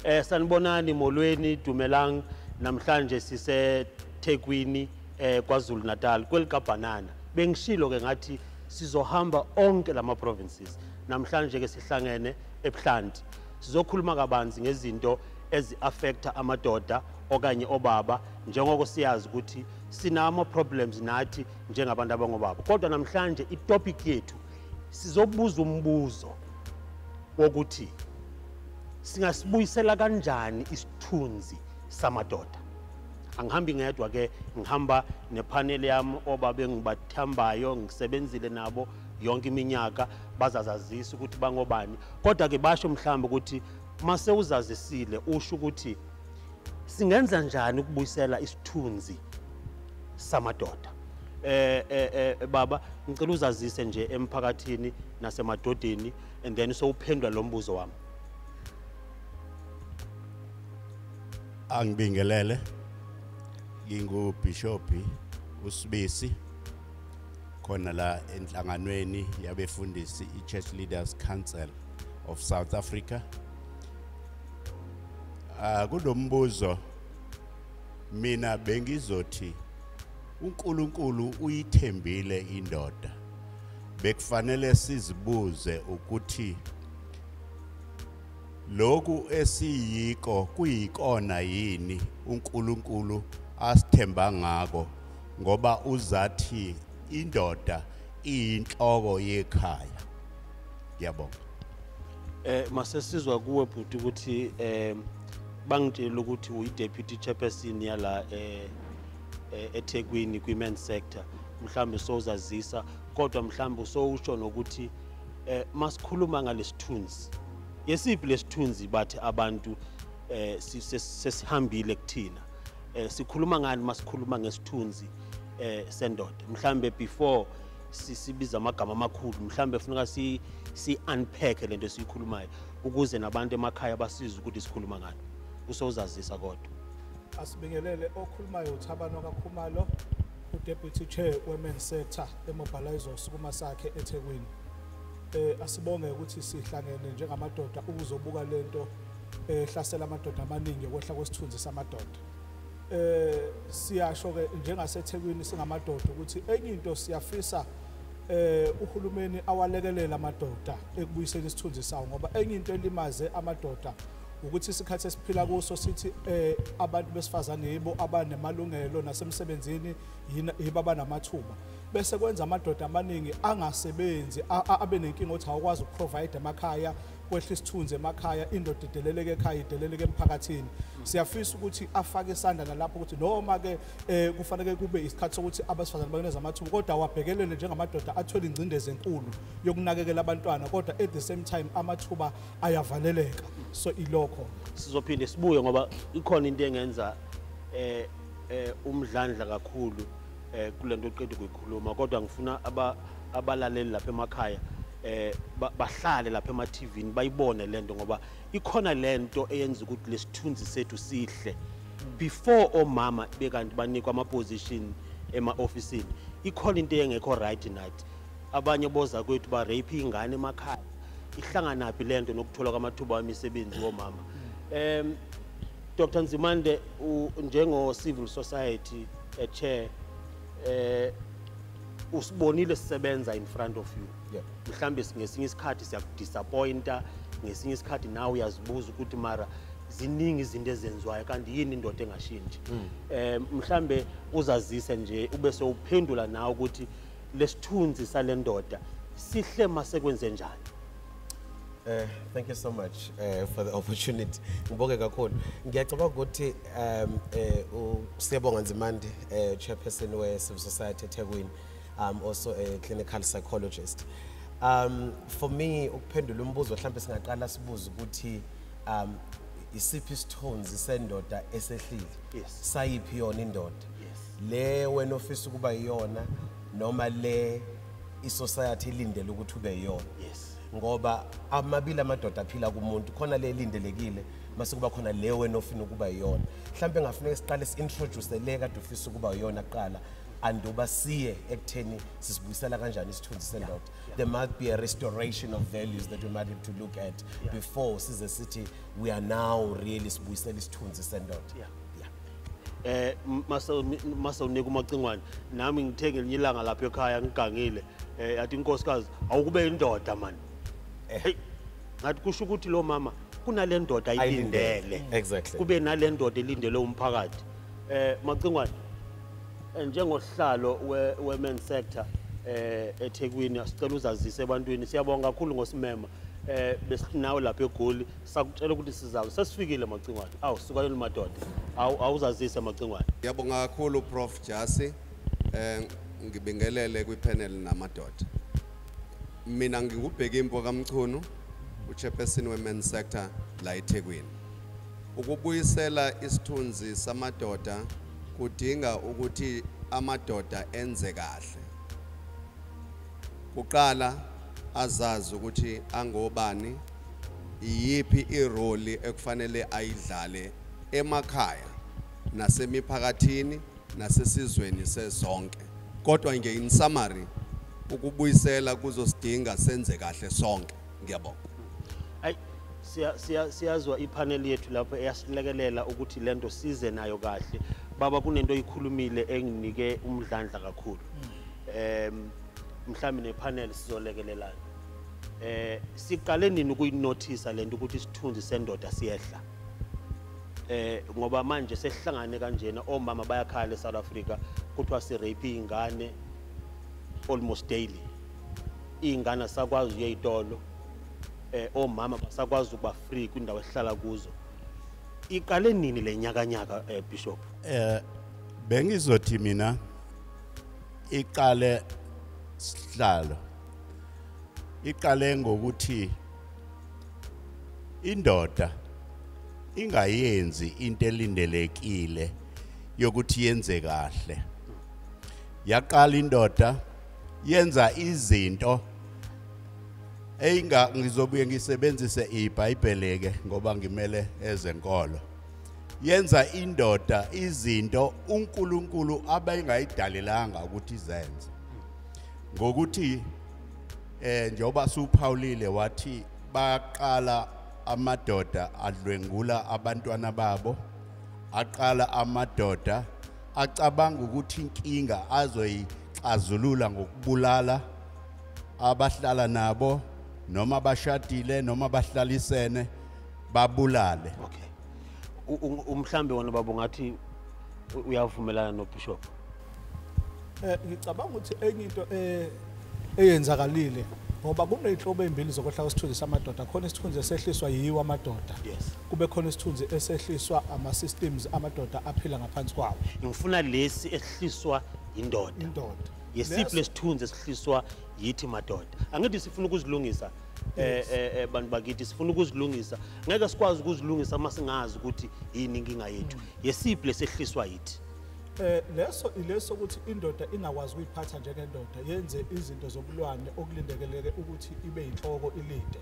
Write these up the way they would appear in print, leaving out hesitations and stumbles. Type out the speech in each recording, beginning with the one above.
Sanibonani molweni Dumelang namhlanje sise Thekwini KwaZulu Natal kwelikaBhanana. Bengishilo ke ngathi sizohamba onke lama provinces. Namhlanje ke sihlangene Ebuhlanti. Sizokhuluma kabanzi ngezinto ezi affecta amadoda okanye obaba njengoko siyazi ukuthi sinama problems nathi njengabantu abangobaba. Kodwa namhlanje itopic yethu sizobuza umbuzo wokuthi singasibuyisela kanjani isithunzi samadoda. Angihambi ngedwa ke ngihamba nepanel yami obabe ngibathambayo ngisebenzile nabo yonke iminyaka bazazazisa ukuthi bangobani. Kodwa ke basho mhlamba ukuthi mase uzazisile usho ukuthi singenza njani ukubuyisela isithunzi samadoda. Baba ngicela uzazise nje emphakathini nasemadodeni and then sowuphendula lo mbuzo wami. Angibingelele nginguBishop uSibisi khona la enhlanganweni yabefundisi iChurch Leaders Council of South Africa. Kunombuzo mina bengizothi uNkulunkulu uyithembile indoda. Bekufanele sizibuze ukuthi lokhu esiyiko kuyikona yini uNkulunkulu asithemba ngako ngoba uzathi indoda iyinhloko yekhaya. Ngiyabonga. Mase sizwa kuwe bhuti ukuthi bangitshela ukuthi uyideputy chairperson yala eThekwini kwi-men sector. Mhlambe sozazisa kodwa mhlambe usho nokuthi masikhuluma ngalesithunzi. Yesiphi lesithunzi bathi abantu sesihambile kuthina. Sikhuluma ngani masikhuluma ngesithunzi sendoda. Mhlambe before sibiza amagama amakhulu mhlambe kufuneka si unpack lento esikhulumayo ukuze nabantu emakhaya basize ukuthi sikhuluma ngani. Usozazisa kodwa. Asibingelele okhulumayo uThabano kaKhumalo uDeputy Chair weMen Sector eMobilize usukuma sakhe eThekwini. Asibonge ukuthi sihlangene njengamadoda ukuzobuka lento ehlasela amadoda amaningi kwehla kwesithunzi samadoda. Siyasho ke njengaseThekwini singamadoda ukuthi enye into siyafisa uhulumeni awalekelela amadoda ekubuyiseni isithunzi sawo ngoba enye into elimaze amadoda ukuthi isikhathi esiphila kuso sithi abantu besifazane yibo abanemalungelo nasemsebenzini yibo abanamathuba bese kwenza amadoda amaningi angasebenzi abe nenkinga ukuthi awukwazi ukuprovide emakhaya kwehla isithunzi emakhaya indoda ideleleke ekhaya ideleleke emphakathini. Siyafisa ukuthi afake isandla nalapho ukuthi noma ke kufanele kube isikhathi sokuthi abesifazane bayenza amathuba kodwa awabhekelele njengamadoda athola ingcindezi enkulu yokunakekela abantwana kodwa at the same time amathuba ayavaleleka. So ilokho sizophinde sibuye ngoba ikhona into engenza umdlandla kakhulu kulento oqeda ukuyikhuluma kodwa ngifuna abalaleli lapha emakhaya bahlale lapha ema-TV bayibone lento ngoba ikhona lento eyenza ukuthi lesithunzi sethu sihle before omama bekanti banikwa ama-position ema-ofisini. Ikhona into engekho right night abanye boza kwethu ba rape ingane emakhaya. Ihlanganaphi lento nokuthola kwamathuba wemisebenzi womama. Dr. Nzimande njengo civil society chair usibonile sisebenza in front of you. Mhlambe ngesinye isikhathi siyakudisappointa ngesinye isikhathi nawe uyazibuza ukuthi mara ziningi izinto ezenziwayo kanti yini indoda engashintshi. Mhlambe uzazise nje ube sewuphendula nawe ukuthi lesithunzi salendoda sihle masekwenze njani. Thank you so much for the opportunity. Ngibonge kakhulu. Ngiyacabanga ukuthi Siyabonga Nzimande chairperson we civil society eThekwini. I'm also a clinical psychologist. For me ukuphendula umbuzo mhlawumbe singaqala sibuza ukuthi isiphi isithunzi sendoda esehlile. Sayiphi yona indoda. Le wena ofisa ukuba yiyona noma le isociety ilindele ukuthi ube yiyona. Ngoba amabili amadoda aphila kumuntu khona le lindelekile mase kuba khona le wena ofuna ukuba yiyona. Mhlawumbe ngafuneka siqale introduce le kade ufisa ukuba yiyona kuqala andoba siye ekutheni sisibuyisela kanjani isithunzi sendoda. There might be a restoration of values that we might have to look at before size sithi we are now really sibuyisela isithunzi sendoda. Masa unika umacingwane nami ngithe ngelinye ilanga lapha ekhaya ngigangile athi inkosikazi awukube indoda man. Hey ngathi kusho ukuthi lo mama kunale ndoda ayilindele. Exactly. Kube nale ndoda elindele umphakathi. Macingwane njengohlalo we-men sector eThekwini asicela uzazise ebantwini siyabonga kakhulu ngosimema besinawe lapha eGoli sakutshela ukuthi sizayo sesifikile Macingwane suka yona madoda awuzazise Macingwane. Ngiyabonga kakhulu Prof Jasi ngibingelele kwipanel namadoda. Mina ngikubheka impo kaMchunu uchairperson we-men sector la eThekwini. Ukubuyisela isithunzi samadoda kudinga ukuthi amadoda enze kahle. Kuqala azazi ukuthi angobani iyiphi irole ekufanele ayidlale emakhaya nasemiphakathini nasesizweni sezonke. Kodwa nje in summary ukubuyisela kuzosidinga senze kahle sonke. Ngiyabonga. Ay siyazwa ipanel yethu lapho eyasilekelela ukuthi lento size nayo kahle. Baba kunento oyikhulumile enginike umdlandla kakhulu. Mhlawumbe nepanel sizolekelelana. Siqale nini ukuyinothisa lento ukuthi isithunzi sendoda siyehla. Ngoba manje sehlangane kanjena omama bayakhala eSouth Africa kuthiwa si rape ingane almost daily. Ingane sakwazi uyeyitolo. Omama basakwazi ukuba free kwindawo ehlala kuzo. Iqale nini le nyaka Bishop? Bengizothi mina iqale sihlalo. Iqale ngokuthi indoda ingayenzi into elindelekile yokuthi yenze kahle. Yaqala indoda yenza izinto ngizobuye ngisebenzise iBhayibheli ke ngoba ngimele ezenkolo. Yenza indoda izinto uNkulunkulu abengayidalelanga ukuthi izenze. Ngokuthi njengoba suPaulile wathi baqala amadoda adlwengula abantwana babo, aqala amadoda acabanga ukuthi inkinga azoyixazulula ngokubulala abahlala nabo noma bashadile noma bahlalisene babulale. Okay. Umhlambe wona baba ngathi uyavumelana noBishop. Ngicabanga ukuthi enye into eyenzakalile ngoba kuneyinhlobo ezimbili zokwehla kwesithunzi samadoda. Khona isithunzi esehliswa yiwo amadoda. Yes. Kube khona isithunzi esehliswa ama-systems amadoda aphila ngaphansi kwawo. Ngifuna lesi ehliswa indoda. Yesiphi lesithunzi esihliswa yithi madoda. Angithi sifuna ukuzilungisa bantu bakithi sifuna ukuzilungisa. Ngeke sikwazi ukuzilungisa masingazi ukuthi yini inkinga yethu. Yesiphi lesehliswa yithi. Leso ukuthi indoda ingakwazi ukuyiphatha njengendoda yenze izinto zobulwane okulindekeleke ukuthi ibe inhloko ilide.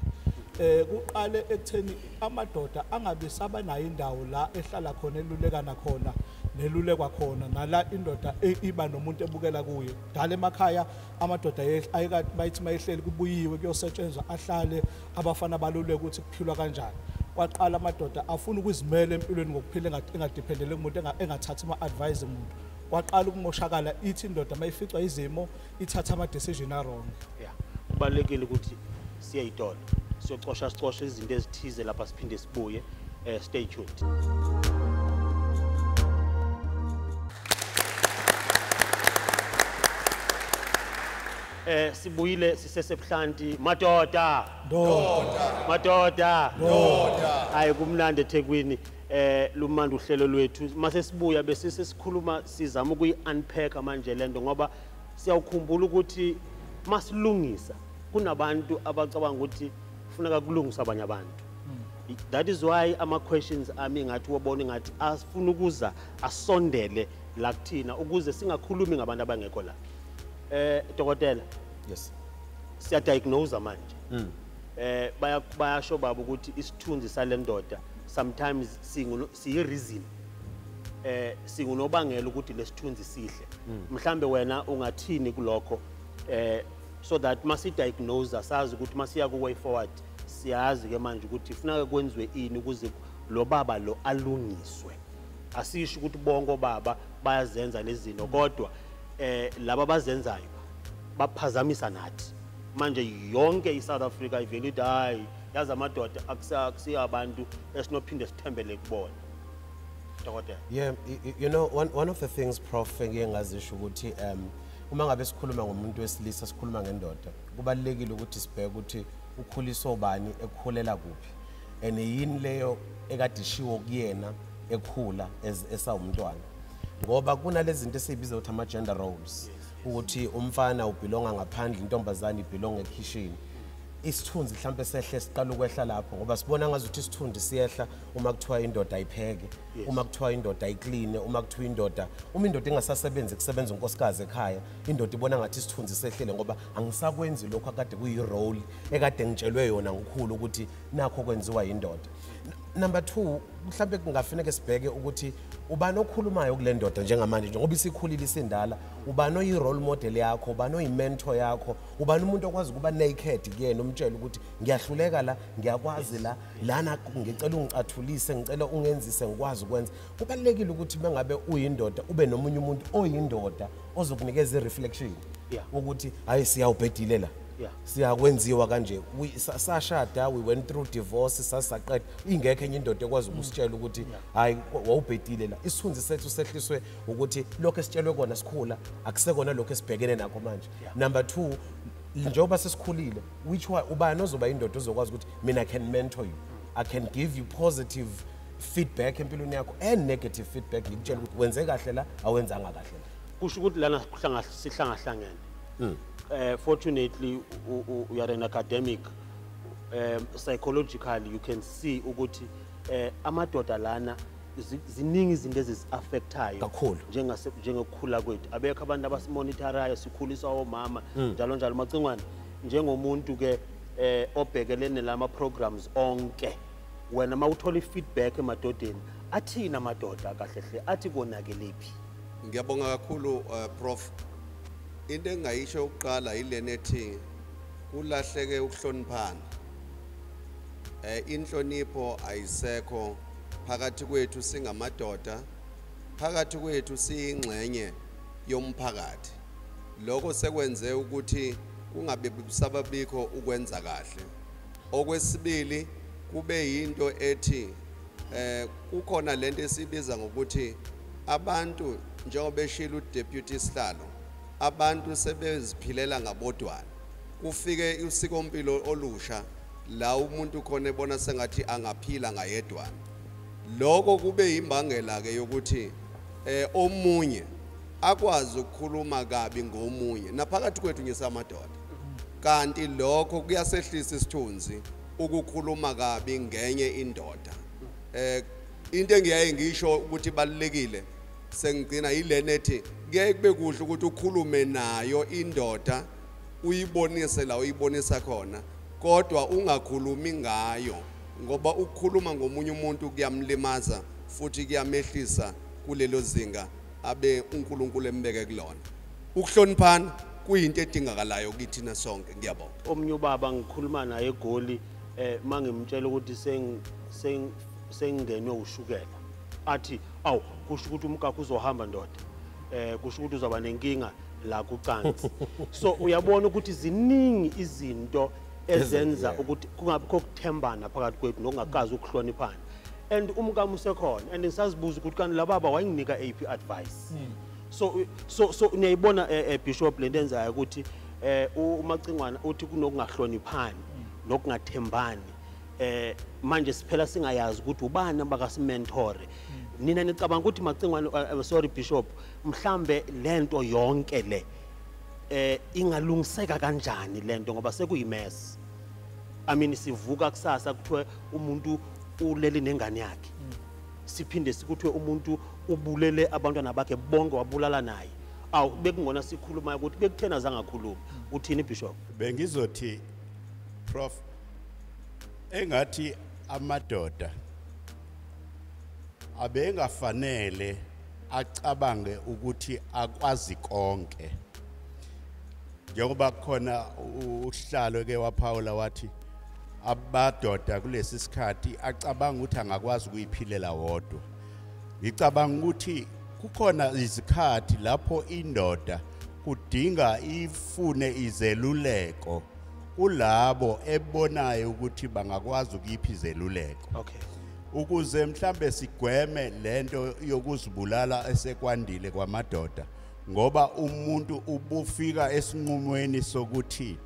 Kuqale ekutheni amadoda angabe saba nayo indawo la ehlala khona elulekana khona nelulekwa khona nala indoda iba nomuntu ebukela kuye. Dala emakhaya amadoda ayikathi bayithi mayihleli kubuyiwe kuyosetshenzwa ahlale abafana baluleke ukuthi kuphilwa kanjani. Kwaqala amadoda afuna ukuzimela empilweni ngokuphila engadependele kumuntu engathathi ama-advise umuntu. Kwaqala ukumoshakala ithi indoda mayificwa izimo ithatha ama-decision wrong. Kubalekile ukuthi siyayitola sicosha izinto ezithize lapha siphinde sibuye. Stay tuned. Sibuyile sisese Ebuhlanti madoda hayi kumnandi eThekwini lumandi uhlelo lwethu mase sibuya bese sikhuluma sizama ukuyi-unpack manje lento ngoba siyawukhumbula ukuthi masilungisa kunabantu abacabanga ukuthi kufuneka kulungisa abanye abantu. That is why ama-questions ami ngathi wabona ngathi asifuna ukuza asondele la kuthina ukuze singakhulumi ngabantu abangekho la. Dokotela. Yes. Siya diagnose manje. bayasho baba ukuthi isithunzi salendoda sometimes siyi reason singunobangela ukuthi lesithunzi sihle mhlambe wena ungathini kulokho so that masi diagnose asazi ukuthi masiya ku way forward siyazi ke manje ukuthi kufuneka kwenziwe ini ukuze lo baba lo alungiswe asisho ukuthi bonke obaba bayazenza lezi zinto kodwa laba bazenzayo baphazamisa nathi manje yonke iSouth Africa ivele ithi hayi yazi amadoda akusiya abantu esinophinde sithembele kubona. Yeah, you know, one of the things Prof ngiyengazisho ukuthi uma ngabe sikhuluma ngomuntu wesilisa sikhuluma ngendoda kubalekile ukuthi sibheke ukuthi ukhuliso bani ekukhulela kuphi and yini leyo ekade ishiwo kuyena ekhula esawumntwana ngoba kunalezi zinto esibiza ukuthi ama gender roles ukuthi umfana ubelonga ngaphandle intombazane ibelonga ekitchen isithunzi mhlambe sehle siqala ukwehla lapho ngoba sibona ngazuthi isithunzi siyehla uma kuthiwa indoda ayipheke uma kuthiwa indoda ayiclean uma kuthiwa indoda engasasebenzi kusebenza unkosikazi ekhaya indoda ibona ngathi isithunzi sehlele ngoba angisakwenzi lokho akade kuyi role ekade ngitshelwe yona ngokukhulu ukuthi nakho kwenziwa indoda. Number 2 mhlambe kungafanele sibheke ukuthi ubani okhulumayo kule ndoda njengamanje ngoba isikhulile isindala ubani oyi role model yakho ubani oyi mentor yakho ubani umuntu okwazi ukuba naked kuyena umtshela ukuthi ngiyahluleka la ngiyakwazi la lana ngicela ungicathulise ngicela ungenzise ngikwazi ukwenza. Kubalekile ukuthi bengabe uyindoda ube nomunye umuntu oyindoda ozokunikeza ireflection ukuthi hayi siyawubhedile la siyakwenziwa kanje sashada we went through divorce sasaqeda ingekho enye indoda ekwazi ukusitshela ukuthi hayi wawubhedile la isithunzi sethu sehliswe ukuthi lokho esitshelwe kona sikhula akusekona lokho esibhekene nakho manje. Number 2 njengoba sesikhulile which one ubani ozoba indoda ozokwazi ukuthi mina I can mentor you I can give you positive feedback empilweni yakho and negative feedback ngikutshela ukuthi wenze kahle la awenzanga kahle la kusho ukuthi lana sihlangahlangene. Fortunately, we are an academic. Psychologically, you can see ukuthi amadoda lana ziningi izinto ezisiaffectayo kakhulu njengokukhula kwethu. Abekho abantu abasimonitorayo sikhulisa omama njalo njalo macingwane njengomuntu ke obhekelene lama programs onke. Wena mawuthola feedback emadodeni athina amadoda kahle hle athi konakelephi. Ngiyabonga kakhulu Prof. Into engayisho ukuqala ilena ethi kulahleke ukuhloniphana. Inhlonipho ayisekho phakathi kwethu singamadoda, phakathi kwethu siyingxenye yomphakathi. Lokho sekwenze ukuthi kungabe busababikho ukwenza kahle. Okwesibili kube yinto ethi kukhona lento esibiza ngokuthi abantu njengoba eshila uDeputy Sihlalo abantu sebeziphilela ngabodwana kufike usikompilo olusha la umuntu khona ebona sengathi angaphila ngayedwana. Lokho kube imbangela ke yokuthi omunye akwazi ukukhuluma kabi ngomunye naphakathi kwethu ngesamadoda kanti lokho kuyasehlisa isithunzi ukukhuluma kabi ngenye indoda. Into engiyaye ngisho ukuthi balekile sengigcina yilena ethi kuyaye kube kuhle ukuthi ukhulume nayo indoda uyibonise la uyibonisa khona kodwa ungakhulumi ngayo ngoba ukukhuluma ngomunye umuntu kuyamlimaza futhi kuyamehlisa kulelo zinga abe uNkulunkulu embeke kulona. Ukuhloniphana kuyinto edingakalayo kithina sonke. Ngiyabonga. Omnye ubaba ngikhuluma naye eGoli mangimtshela ukuthi sengenwe ushukela athi awu kusho ukuthi umkakho uzohamba ndoda kusho ukuthi uzaba nenkinga la kucansi. So uyabona ukuthi ziningi izinto ezenza ukuthi kungabikho ukuthembana phakathi kwethu nokungakazi ukuhloniphana and umkami usekhona and ngisazibuza ukuthi kanti lababa wayenginika AP advice. So niyayibona Bishop lento enzayo ukuthi umacingwana uthi kunokungahloniphani nokungathembani manje siphela singayazi ukuthi ubani abakasimentore. Nina nicabanga ukuthi macingwana sorry Bishop mhlambe lento yonke le ingalungiseka kanjani lento ngoba sekuyimess. I mean sivuka kusasa kuthiwe umuntu ulele nengane yakhe siphinde sikuthiwe umuntu ubulele abantwana bakhe bonke wabulala naye. Awu bekungona sikhuluma ukuthi bekuthena zangakhuluma uthini Bishop? Bengizothi Prof engathi amadoda abengafanele acabange ukuthi akwazi konke. Njengoba khona uhlalo ke waphawula wathi abadoda kulesi sikhathi acabanga ukuthi angakwazi ukuyiphilela wodwa. Ngicabanga ukuthi kukhona izikhathi lapho indoda kudinga ifune izeluleko kulabo ebonayo ukuthi bangakwazi ukuyiphi izeluleko. Okay. Ukuze mhlambe sigweme lento yokuzibulala esekwandile kwamadoda ngoba umuntu ubufika esinqumweni sokuthi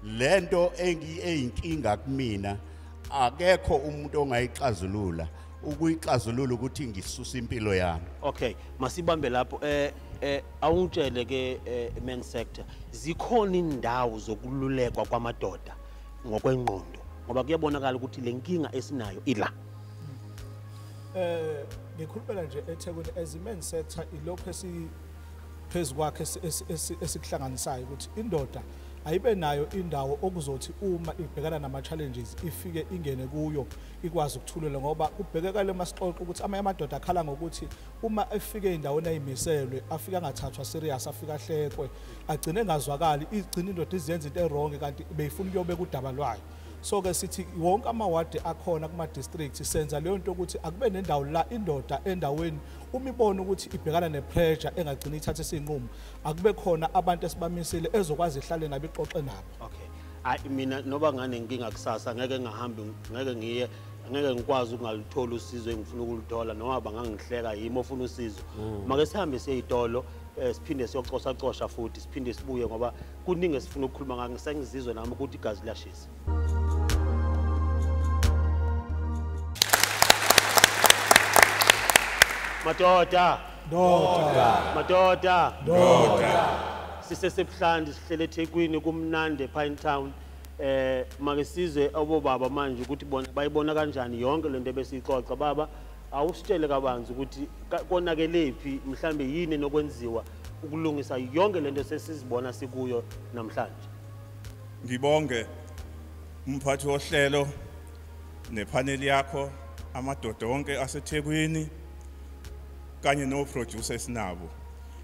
lento eyinkinga kumina akekho umuntu ongayixazulula ukuyixazulula ukuthi ngisusa impilo yami. Okay, masibambe lapho awungitshele ke men sector zikhona indawo zokululekwa kwamadoda ngokwengqondo ngoba kuyabonakala ukuthi lenkinga esinayo ila. Ngikhulumela nje eThekwini as men sector ilokho phezu kwakhe esikuhlanganisayo ukuthi indoda ayibe nayo indawo okuzothi uma ibhekana nama challenges ifike ingene kuyo ikwazi ukuthulela ngoba kubhekeka le masixoxo ukuthi amadoda akhala ngokuthi uma efike endaweni ayimiselwe afika angathathwa serious afika ahlekwe agcine engazwakali igcina indoda izenza into errong kanti beyifuna ukuyobeka udaba lwayo. So ke sithi wonke amawadi akhona kuma district senza leyo nto ukuthi akube nendawo la indoda endaweni uma ibona ukuthi ibhekana nepressure engagcina ithathe isinqumo akube khona abantu esibamisile ezokwazi ihlale nabo ixoxe nabo. Okay. Mina noba ngane nginga kusasa ngeke ngahambi ngeke ngikwazi ukungalithola usizo engifuna ukulithola noma bangangihleka yimo ofuna usizo. Make sihambe siye itolo siphinde siyoxoxa futhi siphinde sibuye ngoba kuningi esifuna ukukhuluma ngakho ngisengizizwe nami ukuthi igazi liyashisa. Madoda. Sisesebuhlanti sihlele eThekwini kumnandi ePine Town. Make sizwe abobaba manje ukuthi bona bayibona kanjani yonke lento besixoxa baba awusitshele kabanzi ukuthi konakelephi mhlambe yini nokwenziwa ukulungisa yonke lento sesizibona sikuyo namhlanje. Ngibonge umphathi wohlelo nepanel yakho amadoda wonke aseThekwini kanye no producers nabo.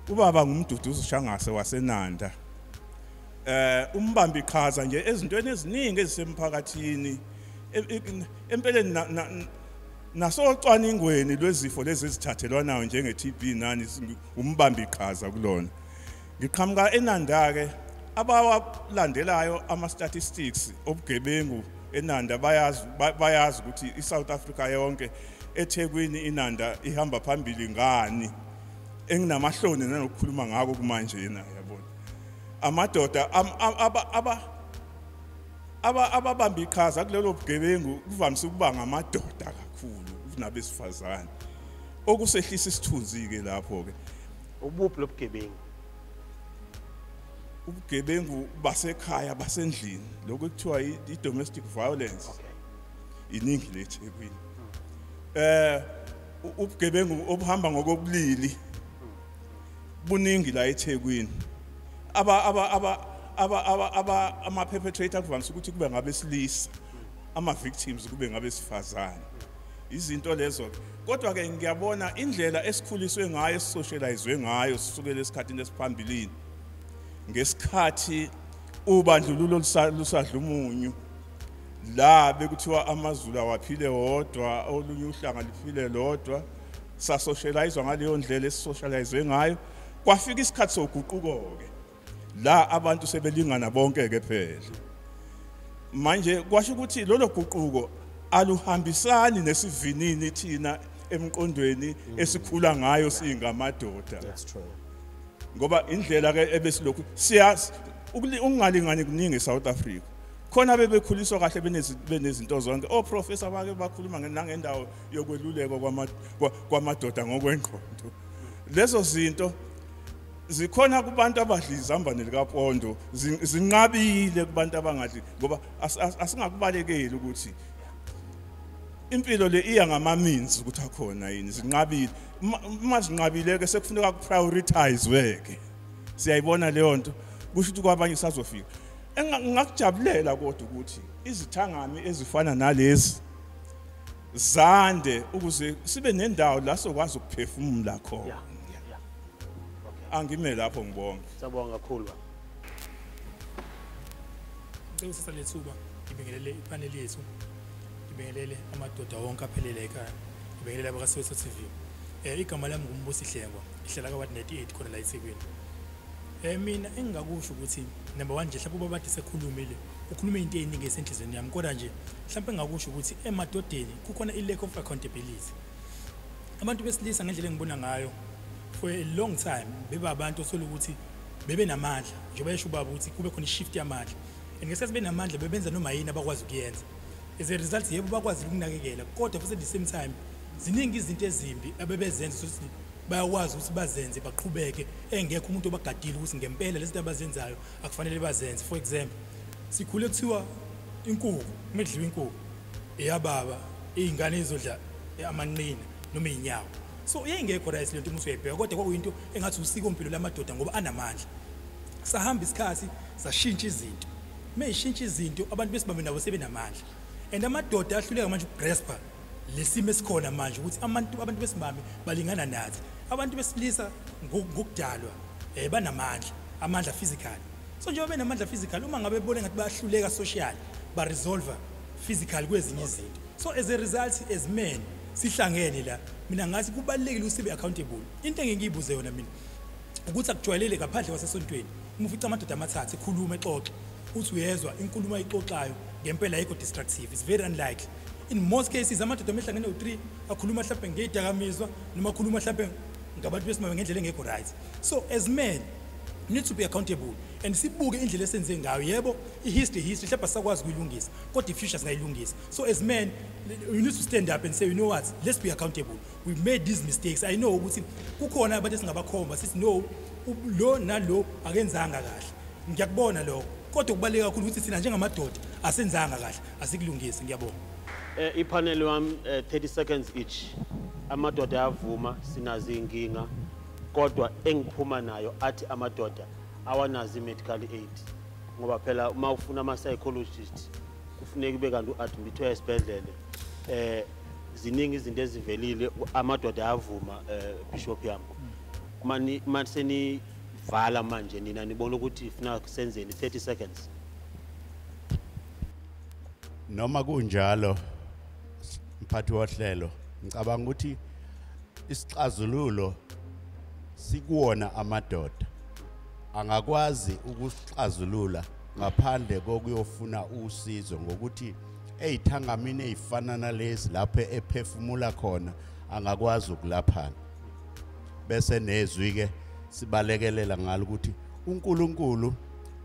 Ubaba ngumduduzi uShangase waseNanda. Umbambi iqhaza nje ezintweni eziningi ezisemphakathini empeleni nasocwaningweni lwezifo lezi ezithathelwanayo njenge TB nani umbambi iqhaza kulona. Ngiqhamuka eNanda ke abawalandelayo ama statistics obugebengu eNanda bayazi ukuthi iSouth Africa yonke eThekwini iNanda ihamba phambili ngani enginamahloni nanokukhuluma ngako kumanje yena yabona amadoda ababamba iqhaza kulelo bugebengu kuvamise ukuba ngamadoda kakhulu kunabesifazane okusehlisa isithunzi ke lapho ke ubuphi lobugebengu ubugebengu basekhaya basendlini lokho kuthiwa i-domestic violence. Okay. Iningi leThekwini ubugebengu obuhamba ngokobulili buningi la eThekwini ama perpetrator kuvamise ukuthi kube ngabesilisa ama victims kube ngabesifazane izinto lezo kodwa ke ngiyabona indlela esikhuliswe ngayo socializwe ngayo sisukela esikhathini esiphambilini ngesikhathi ubandlululo lusadla umunyu la bekuthiwa amaZulu awaphile wodwa olunye uhlanga liphile lodwa sa socialize ngaleyo ndlela esocializwe ngayo kwafika isikhathi soguquko ke la abantu sebelingana bonke ke phela manje kwasho ukuthi lolo guquko aluhambisani nesivinini thina emqondweni esikhula ngayo singamadoda. That's true. Ngoba indlela ke ebesilokhu siyazi ukungalingani kuningi eSouth Africa khona bebekhuliswa kahle benezinto zonke oprofessor bake bakhuluma nangendawo yokweluleka kwamadoda ngokwengqondo lezo zinto zikhona kubantu abadla izambane likaPondo zinqabile kubantu abangadli ngoba asingakubalekeli ukuthi impilo le iya ngama-means ukuthi akhona yini zinqabile uma zinqabile ke sekufuneka ku-prioritize weke siyayibona leyo nto kusho ukuthi kwabanye sazofika engakujabulela kodwa ukuthi izithangami ezifana nalezi zande ukuze sibe nendawo la sokwazi ukuphefumula khona. angime lapho ngibonge. Sabonga kakhulu. Ngicela sisale thuba ngibingelele ipanel yethu. Ngibingelele amadoda wonke aphelele ekhaya. Ngibingelele abakaSoweto TV. Igama lami ngumbusi Hlengwa, ihlala ka 198 khona la eThekwini. Mina engingakusho ukuthi number 1 nje mhlawumbe ubabade sekhulumile. Ukhuluma into eziningi esenhlizweni yami kodwa nje mhlawumbe engakusho ukuthi emadodeni kukhona lack of accountability. Abantu besilisa ngendlela engibona ngayo for a long time beba abantu othola ukuthi bebe namandla njengoba yesho ubaba ukuthi kube khona ishift yamandla and ngesikhathi benamandla bebenza noma yini abakwazi ukuyenza as a result yebo bakwazi ukunakekela kodwa futhi at the same time ziningi izinto ezimbi abebezenza ukuthi bayakwazi ukuthi bazenze baqhubeke engekho umuntu obagadile ukuthi ngempela lezi zinto abazenzayo akufanele bazenze. For example sikhule kuthiwa inkukhu medliwa inkukhu eyababa izingane izodla amanqina noma inyawo. So yengekho right lento umuntu uyayibheka kodwa kwakuyinto engathi usiko impilo lamadoda ngoba anamandla. Sahamba isikhathi sashintsha izinto. Mayishintsha izinto abantu besibambe nabo sebenamandla. And amadoda ahluleka manje ugraspa lesimo esikhona manje ukuthi abantu besibambe balingana nathi. Abantu besilisa ngokudalwa banamandla, amandla physical. So njengoba benamandla physical uma ngabe bebona ngathi bayahluleka social ba resolve physical kwezinye izinto. So as a result as men sihlangene la mina ngathi kubalekile usibe accountable. Into engiyibuze yona mina ukuthi akujwayelele ngaphandle kwasesontweni uma ufica amadoda amathathu ekhuluma exoxe uthi uyezwa inkulumo ayixoxayo ngempela ayikho destructive. It's very unlikely. In most cases amadoda amehlangene u3 akhuluma mhlawumbe ngedakamizwa noma akhuluma mhlawumbe ngabantu besimame ngendlela engekho right. So as men need to be accountable and sibuke indlela esenze ngayo yebo history mhlawumbe sakwazi ukuyilungisa kodwa i-future singayilungisa. So as men you need to stand up and say you know what, let's be accountable, we've made these mistakes. I know ukuthi kukhona abantu esingabakhomba sithi no lo nalo akenzanga kahle ngiyakubona lokho kodwa kubaleka kakhulu ukuthi sina njengamadoda asenzanga kahle asikulungise. Ngiyabonga. Ipanel wami 30 seconds each. Amadoda ayavuma sinazi inkinga kodwa engiphuma nayo athi amadoda awanazi medical aid ngoba phela uma ufuna ama psychologist kufuneka ube kanti uadmit esibhedlele. Ziningi izinto ezivelile amadoda ayavuma bishop yami. Mani vala manje nina nibona ukuthi ifuna kusenzeni 30 seconds. Noma kunjalo mphathi wohlelo ngicabanga ukuthi isixazululo sikuwona amadoda angakwazi ukusixazulula ngaphandle kokuyofuna usizo ngokuthi ezithangamini ezifana nalezi lapho ephefumula khona angakwazi ukulaphana bese nezwi ke sibalekelela ngalo ukuthi uNkulunkulu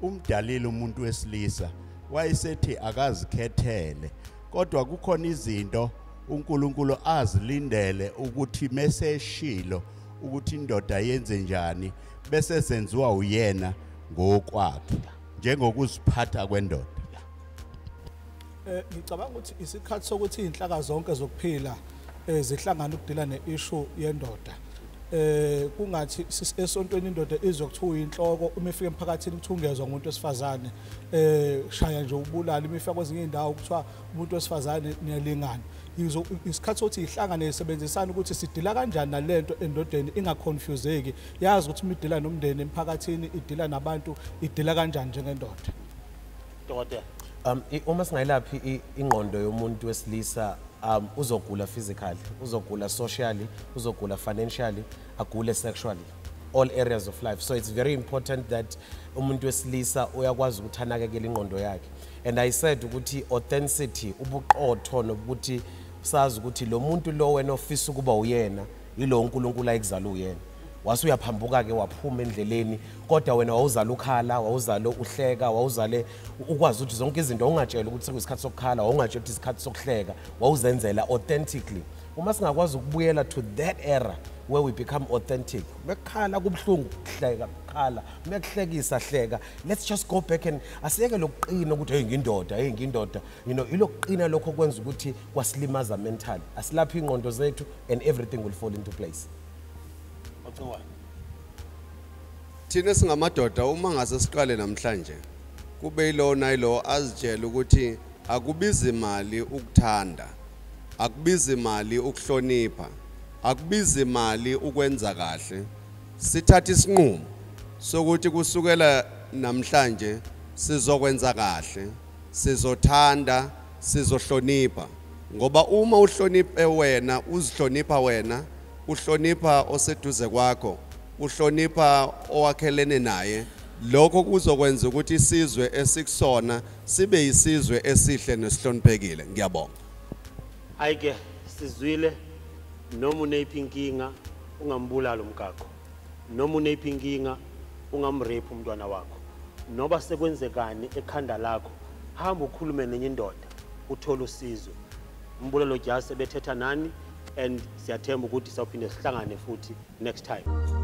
umdalile umuntu wesilisa wayesethi akazikhethele kodwa kukhona izinto uNkulunkulu azilindele ukuthi meseshilo ukuthi indoda yenze njani bese senziwa uyena ngokwakhe njengokuziphatha kwendoda. Ngicabanga ukuthi isikhathi sokuthi inhlaka zonke zokuphila zihlangana ukudila neissue yendoda. Kungathi esontweni indoda izokuthiwa inhloko uma ifika emphakathini ukuthungezwa umuntu wesifazane shaya nje ubulala uma ifika kwezinye indawo kuthiwa umuntu wesifazane niyalingana. Isikhathi sokuthi ihlangane isebenzisana ukuthi sidila kanjani nalento endodeni ingaconfuseki yazi ukuthi imidila nomndeni emphakathini idila nabantu idila kanjani njengendoda. Dokotela uma singayilaphi ingqondo yomuntu wesilisa uzogula physically, uzogula socially, uzogula financially, agule sexually, all areas of life. So it's very important that umuntu wesilisa uyakwazi ukuthi anakekele ingqondo yakhe. And I said ukuthi authenticity ubuqotho nokuthi sazi ukuthi lo muntu lo wena ofisa ukuba uyena yilo uNkulunkulu ayekuzala uyena. Wasuyaphambuka ke waphuma endleleni kodwa wena wawuzala ukhala, wawuzala uhleka, wawuzale ukwazi ukuthi zonke izinto ungatshela ukuthi sekuyisikhathi sokukhala, ungatshela ukuthi isikhathi sokuhleka, wawuzenzela authentically. Uma singakwazi ukubuyela to that era where we become authentic, bekhala kubhlungu kuhleka khala, mekuhlekisa hleka, let's just go back and asiyeke lokuqina ukuthi hey ngindoda, you know, ilokuqina lokho kwenza ukuthi kwasilimaza mentally, asilaphi ingqondo zethu and everything will fall into place. Thina singamadoda uma ngase siqale namhlanje kube yilona ilo azitshela ukuthi akubizi imali ukuthanda, akubizi imali ukuhlonipha, akubizi imali ukwenza kahle. sithatha isinqumo sokuthi kusukela namhlanje sizokwenza kahle, sizothanda, sizohlonipha. Ngoba uma uhloniphe wena, uzihlonipha wena, uhlonipha oseduze kwakho, uhlonipha owakhelene naye, lokho kuzokwenza ukuthi isizwe esikusona sibe isizwe esihle nesihloniphekile. Ngiyabonga. Ayike sizwile noma uneyiphi inkinga ungambulala umkakho. Noma uneyiphi inkinga ungamrape umntwana wakho. Noba sekwenzekani ekhanda lakho, hamba ukhulume nenye indoda uthola usizo. Umbulelo Jase bethetha nani and siyathemba ukuthi sawuphinde sihlangane futhi next time.